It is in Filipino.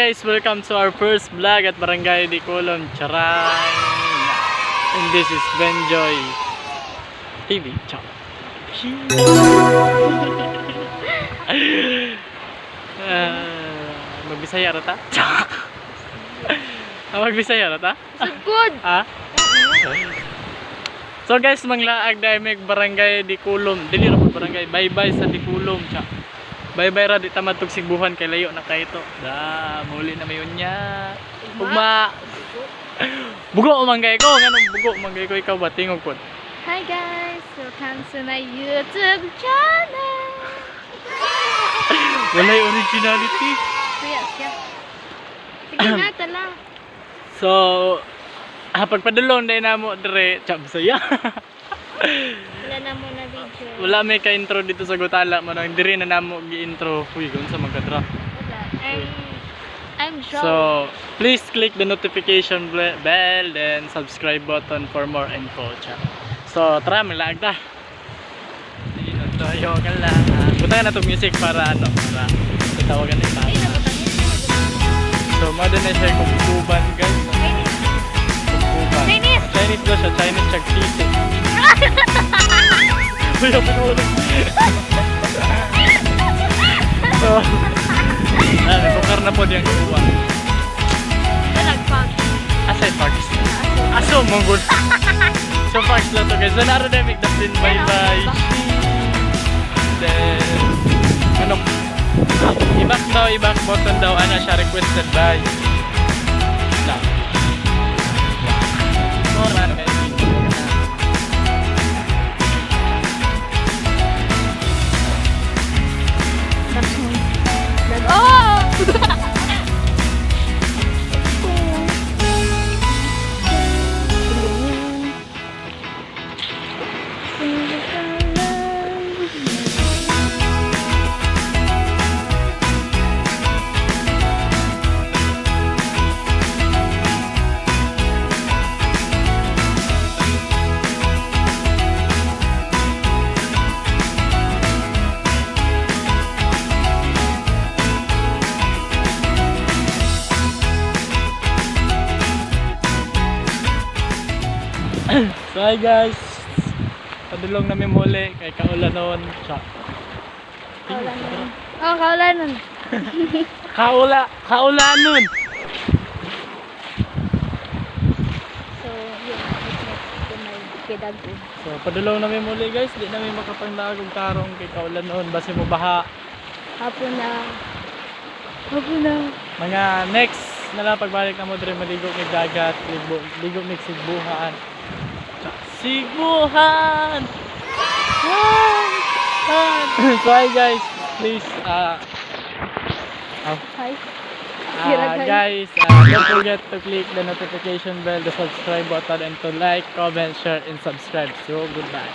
guys, welcome to our first vlog at Barangay Dikulom, Charay. And this is Benjoy TV. Ciao. Magbisaya rata? Magbisaya rata? Good. Ha? So guys, manglaag dahil may Barangay Dikulom. Dili ra po barangay, bye-bye sa Dikulom. Ciao. Bye-bye ra, di tamad tog sigbuhan kay layo na kayo to. Da, muli na mayon niya. Ugma. Bugo umanggay ko, nganong bugo umanggay ko ikaw ba tingog pod. Hi guys, welcome to my YouTube channel. Walay originality. Siya. Sige na tala. So, pagpadulong dahil na mo dire, chab saya. Wala na mo na video. Wala may ka-intro dito sa Gutala mo nang dire na namo gi-intro. Uy, gun sa magkadra. Wala. I'm drunk. So, please click the notification bell then subscribe button for more info. Ciao. So, tara, malag ta. Tayo ka lang. Buta na to music para ano, para tawagan na ita. Ay, nakatangin na. So, mada na siya kung kuban, guys. Kuban. Chinese daw siya, Chinese chag sisi. Uy, ako na ulit. So, bukar na po diyang kuban. Talagpag. Asay Parks. Aso, monggol. So, Parks lang to, guys. So, naro na make din. Bye-bye. Then, ano, i-back button daw, ano siya, requested by na. So, ano guys, Oh! So hi guys, padulong namin muli kay Kaulanon. Ciao. Kaulanon. Oh, kaulanon. Kaulanon. So, yun. Ito may pedag ko. So padulong namin muli guys, di namin makapanglaag og tarong kay Kaulanon base mo baha. Hapon na. Mga next na lang pagbalik na mo dire maligo kay dagat, ligo mig Sigbuhan. Sigbuhan! So hi guys, please Hi. guys, don't forget to click the notification bell, the subscribe button, and to like, comment, share, and subscribe. So goodbye.